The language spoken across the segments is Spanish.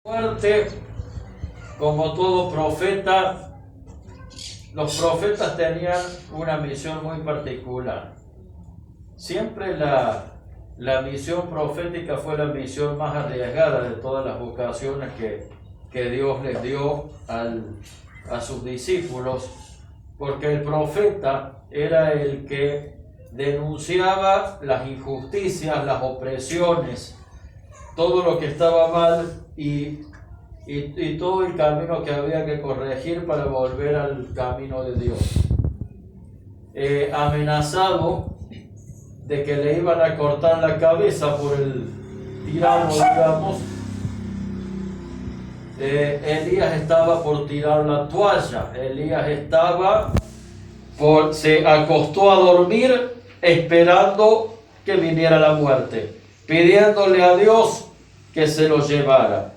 Muerte, como todo profeta, los profetas tenían una misión muy particular. Siempre la misión profética fue la misión más arriesgada de todas las vocaciones que Dios les dio a sus discípulos, porque el profeta era el que denunciaba las injusticias, las opresiones, todo lo que estaba mal y todo el camino que había que corregir para volver al camino de Dios. Amenazado de que le iban a cortar la cabeza por el tirano, digamos, Elías estaba por tirar la toalla. Elías se acostó a dormir esperando que viniera la muerte, pidiéndole a Dios que se lo llevara,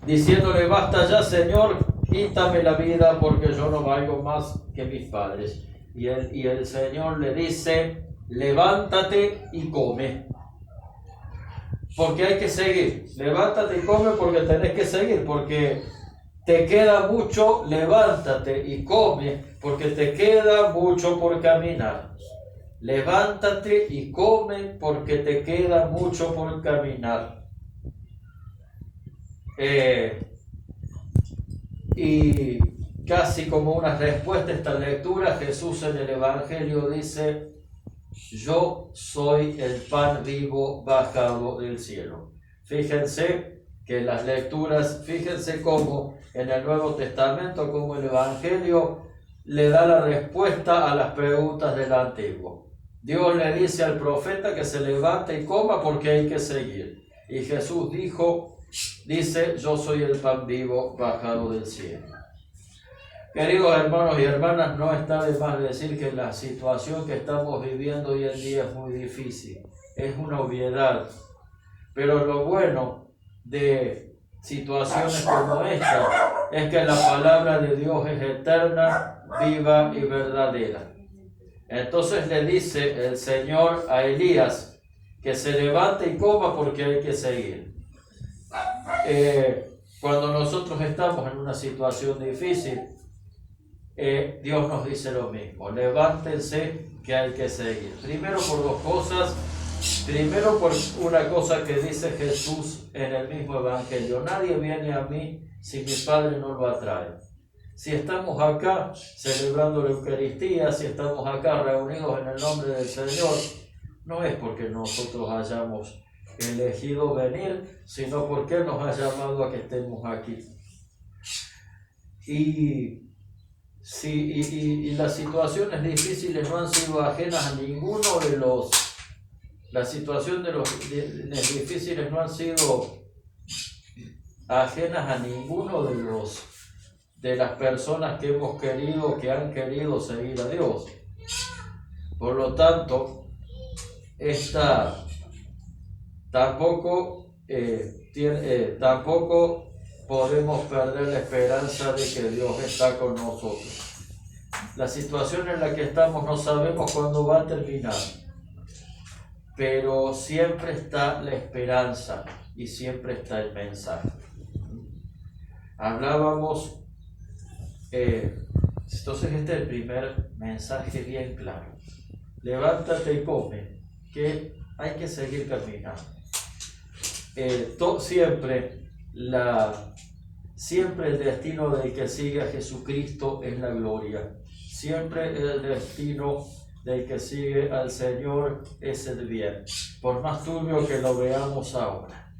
diciéndole: basta ya, Señor, quítame la vida porque yo no valgo más que mis padres. Y el Señor le dice: levántate y come, porque hay que seguir. Levántate y come porque tenés que seguir, porque te queda mucho. Levántate y come porque te queda mucho por caminar. Levántate y come porque te queda mucho por caminar. Y casi como una respuesta a esta lectura, Jesús en el Evangelio dice: yo soy el pan vivo bajado del cielo. Fíjense que las lecturas, fíjense cómo en el Nuevo Testamento, como el Evangelio le da la respuesta a las preguntas del Antiguo. Dios le dice al profeta que se levante y coma porque hay que seguir. Y Jesús dice: yo soy el pan vivo bajado del cielo. Queridos hermanos y hermanas, no está de más decir que la situación que estamos viviendo hoy en día es muy difícil. Es una obviedad. Pero lo bueno de situaciones como esta es que la palabra de Dios es eterna, viva y verdadera. Entonces le dice el Señor a Elías que se levante y coma porque hay que seguir. Cuando nosotros estamos en una situación difícil, Dios nos dice lo mismo: levántense que hay que seguir. Primero por dos cosas. Primero por una cosa que dice Jesús en el mismo Evangelio: nadie viene a mí si mi Padre no lo atrae. Si estamos acá celebrando la Eucaristía, si estamos acá reunidos en el nombre del Señor, no es porque nosotros hayamos elegido venir, sino porque Él nos ha llamado a que estemos aquí. Y las situaciones difíciles no han sido ajenas a ninguno de los... La situación de los difíciles no han sido ajenas a ninguno de las personas que han querido seguir a Dios. Por lo tanto, tampoco podemos perder la esperanza de que Dios está con nosotros. La situación en la que estamos no sabemos cuándo va a terminar, pero siempre está la esperanza y siempre está el mensaje. Hablábamos, entonces este es el primer mensaje bien claro: levántate y come, que hay que seguir caminando. Siempre el destino del que sigue a Jesucristo es la gloria. Siempre el destino del que sigue al Señor es el bien, por más turbio que lo veamos ahora.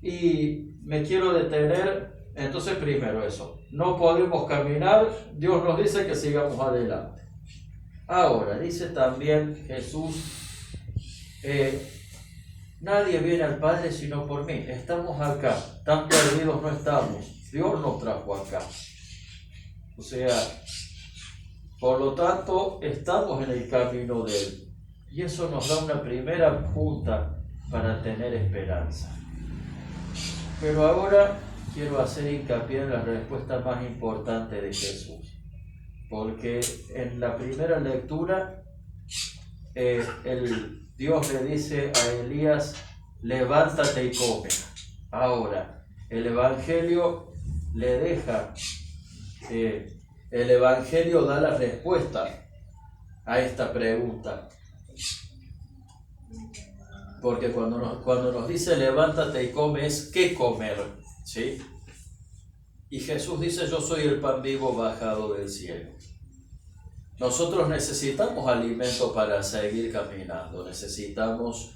Y me quiero detener, entonces primero eso: no podemos caminar, Dios nos dice que sigamos adelante. Ahora, dice también Jesús: nadie viene al Padre sino por mí. Estamos acá, tan perdidos no estamos, Dios nos trajo acá. O sea, por lo tanto, estamos en el camino de Él. Y eso nos da una primera punta para tener esperanza. Pero ahora quiero hacer hincapié en la respuesta más importante de Jesús. Porque en la primera lectura, Dios le dice a Elías: levántate y come. Ahora, el Evangelio le deja, el Evangelio da la respuesta a esta pregunta. Porque cuando nos dice levántate y come, es qué comer, ¿sí? Y Jesús dice, yo soy el pan vivo bajado del cielo. Nosotros necesitamos alimento para seguir caminando, necesitamos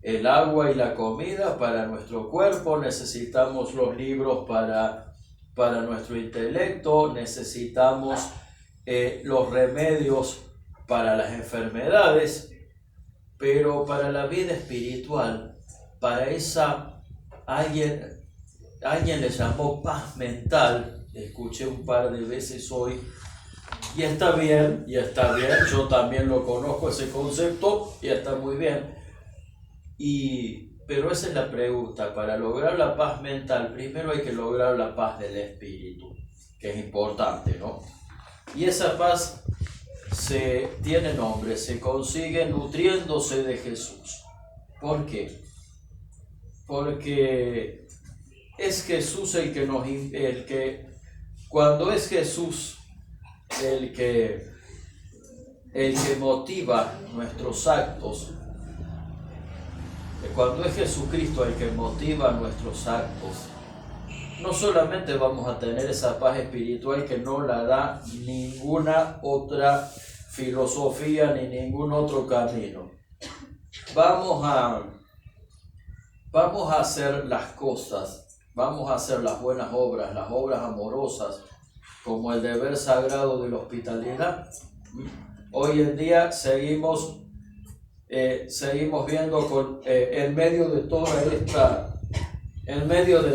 el agua y la comida para nuestro cuerpo, necesitamos los libros para nuestro intelecto, necesitamos los remedios para las enfermedades, pero para la vida espiritual, para esa, alguien le llamó paz mental, escuché un par de veces hoy, y está bien, yo también lo conozco ese concepto y está muy bien. Pero esa es la pregunta, para lograr la paz mental, primero hay que lograr la paz del espíritu, que es importante, ¿no? Y esa paz tiene nombre, se consigue nutriéndose de Jesús. ¿Por qué? Porque es Jesús cuando es Jesús el que motiva nuestros actos, cuando es Jesucristo el que motiva nuestros actos, no solamente vamos a tener esa paz espiritual que no la da ninguna otra filosofía ni ningún otro camino. Vamos a hacer las cosas, vamos a hacer las buenas obras, las obras amorosas, como el deber sagrado de la hospitalidad. Hoy en día seguimos viendo en medio de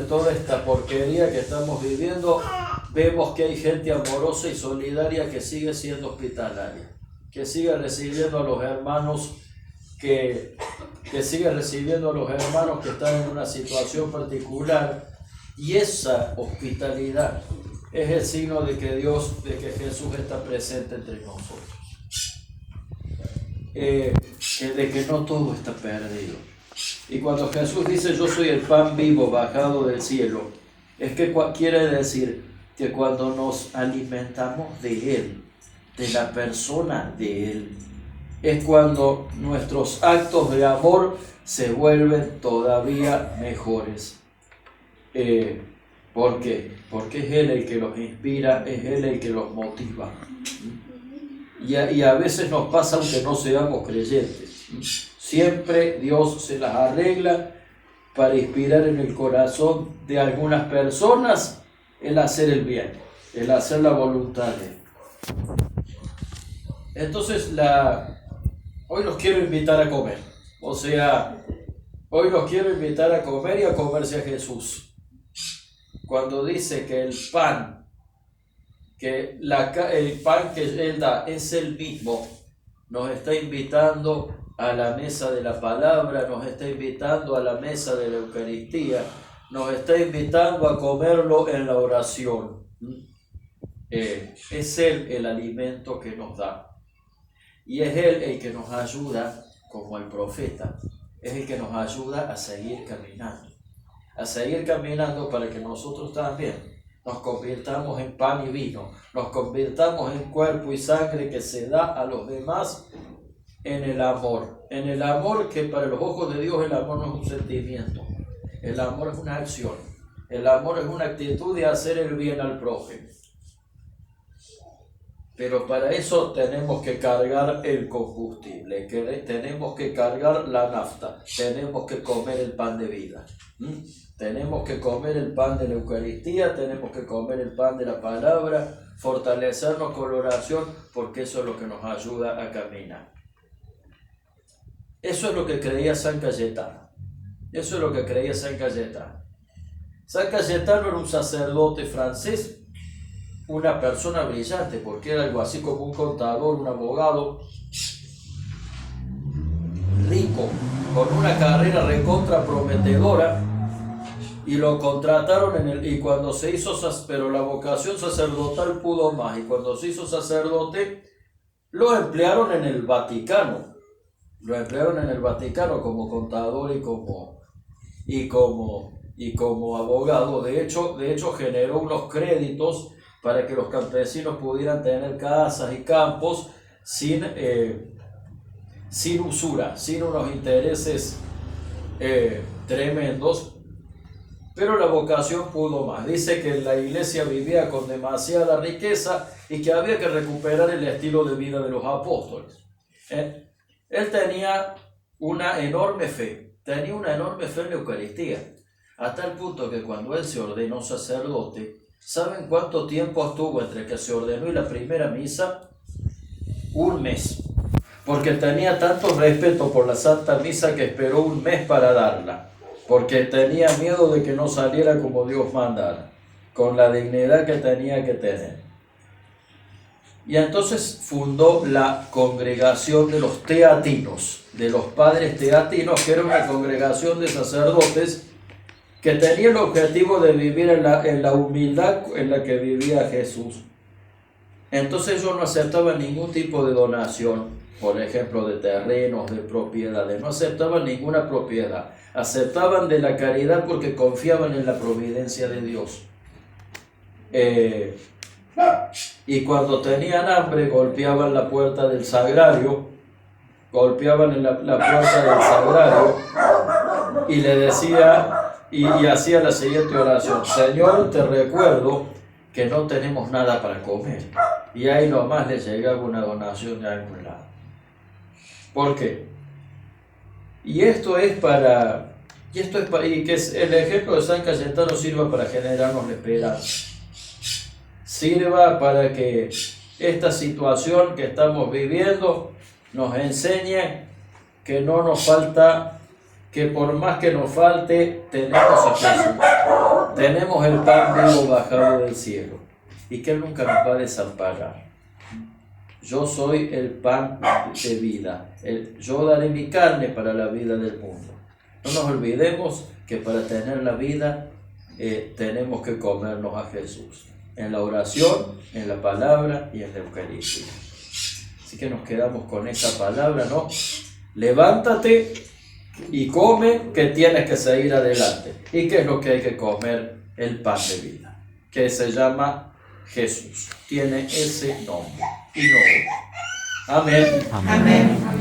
toda esta porquería que estamos viviendo, vemos que hay gente amorosa y solidaria que sigue siendo hospitalaria, que sigue recibiendo a los hermanos que están en una situación particular, y esa hospitalidad es el signo de que Jesús está presente entre nosotros. De que no todo está perdido. Y cuando Jesús dice yo soy el pan vivo bajado del cielo, es que quiere decir que cuando nos alimentamos de Él, de la persona de Él, es cuando nuestros actos de amor se vuelven todavía mejores. ¿Por qué? Porque es Él el que los inspira, es Él el que los motiva. Y a veces nos pasa aunque no seamos creyentes. Siempre Dios se las arregla para inspirar en el corazón de algunas personas el hacer el bien, el hacer la voluntad de Él. Entonces, hoy los quiero invitar a comer. Hoy los quiero invitar a comer y a comerse a Jesús. Cuando dice que el pan que Él da es el mismo, nos está invitando a la mesa de la palabra, nos está invitando a la mesa de la Eucaristía, nos está invitando a comerlo en la oración. Es Él el alimento que nos da, y es Él el que nos ayuda, como el profeta, es el que nos ayuda a seguir caminando para que nosotros también nos convirtamos en pan y vino, nos convirtamos en cuerpo y sangre que se da a los demás en el amor que para los ojos de Dios el amor no es un sentimiento, el amor es una acción, el amor es una actitud de hacer el bien al prójimo. Pero para eso tenemos que cargar el combustible, tenemos que cargar la nafta, tenemos que comer el pan de vida. Tenemos que comer el pan de la Eucaristía, tenemos que comer el pan de la palabra, fortalecernos con la oración, porque eso es lo que nos ayuda a caminar. Eso es lo que creía San Cayetano. San Cayetano era un sacerdote francés, una persona brillante, porque era algo así como un contador, un abogado, rico, con una carrera recontra prometedora, y lo contrataron y cuando se hizo, pero la vocación sacerdotal pudo más, y cuando se hizo sacerdote, lo emplearon en el Vaticano como contador y como y como abogado. De hecho generó unos créditos para que los campesinos pudieran tener casas y campos sin usura, sin unos intereses tremendos. Pero la vocación pudo más. Dice que la iglesia vivía con demasiada riqueza y que había que recuperar el estilo de vida de los apóstoles. Él tenía una enorme fe en la Eucaristía, a tal punto que cuando él se ordenó sacerdote, ¿saben cuánto tiempo estuvo entre que se ordenó y la primera misa? 1 mes. Porque tenía tanto respeto por la Santa Misa que esperó 1 mes para darla, porque tenía miedo de que no saliera como Dios mandara, con la dignidad que tenía que tener. Y entonces fundó la congregación de los teatinos, de los padres teatinos, que era una congregación de sacerdotes que tenía el objetivo de vivir en la humildad en la que vivía Jesús. Entonces ellos no aceptaban ningún tipo de donación, por ejemplo, de terrenos, de propiedades, no aceptaban ninguna propiedad, aceptaban de la caridad porque confiaban en la providencia de Dios. Y cuando tenían hambre golpeaban la puerta del sagrario, golpeaban en la puerta del sagrario y le decía, y hacía la siguiente oración: Señor, te recuerdo que no tenemos nada para comer. Y ahí nomás les llegaba una donación de algún lado. ¿Por qué? Y que el ejemplo de San Cayetano sirva para generarnos la esperanza. Sirva para que esta situación que estamos viviendo nos enseñe que no nos falta, que por más que nos falte, tenemos a Jesús. Tenemos el pan vivo bajado del cielo y que Él nunca nos va a desamparar. Yo soy el pan de vida. Yo daré mi carne para la vida del mundo. No nos olvidemos que para tener la vida tenemos que comernos a Jesús. En la oración, en la palabra y en la Eucaristía. Así que nos quedamos con esa palabra, ¿no? Levántate y come, que tienes que seguir adelante. ¿Y qué es lo que hay que comer? El pan de vida, que se llama Jesús. Tiene ese nombre y no otro. Amén. Amén.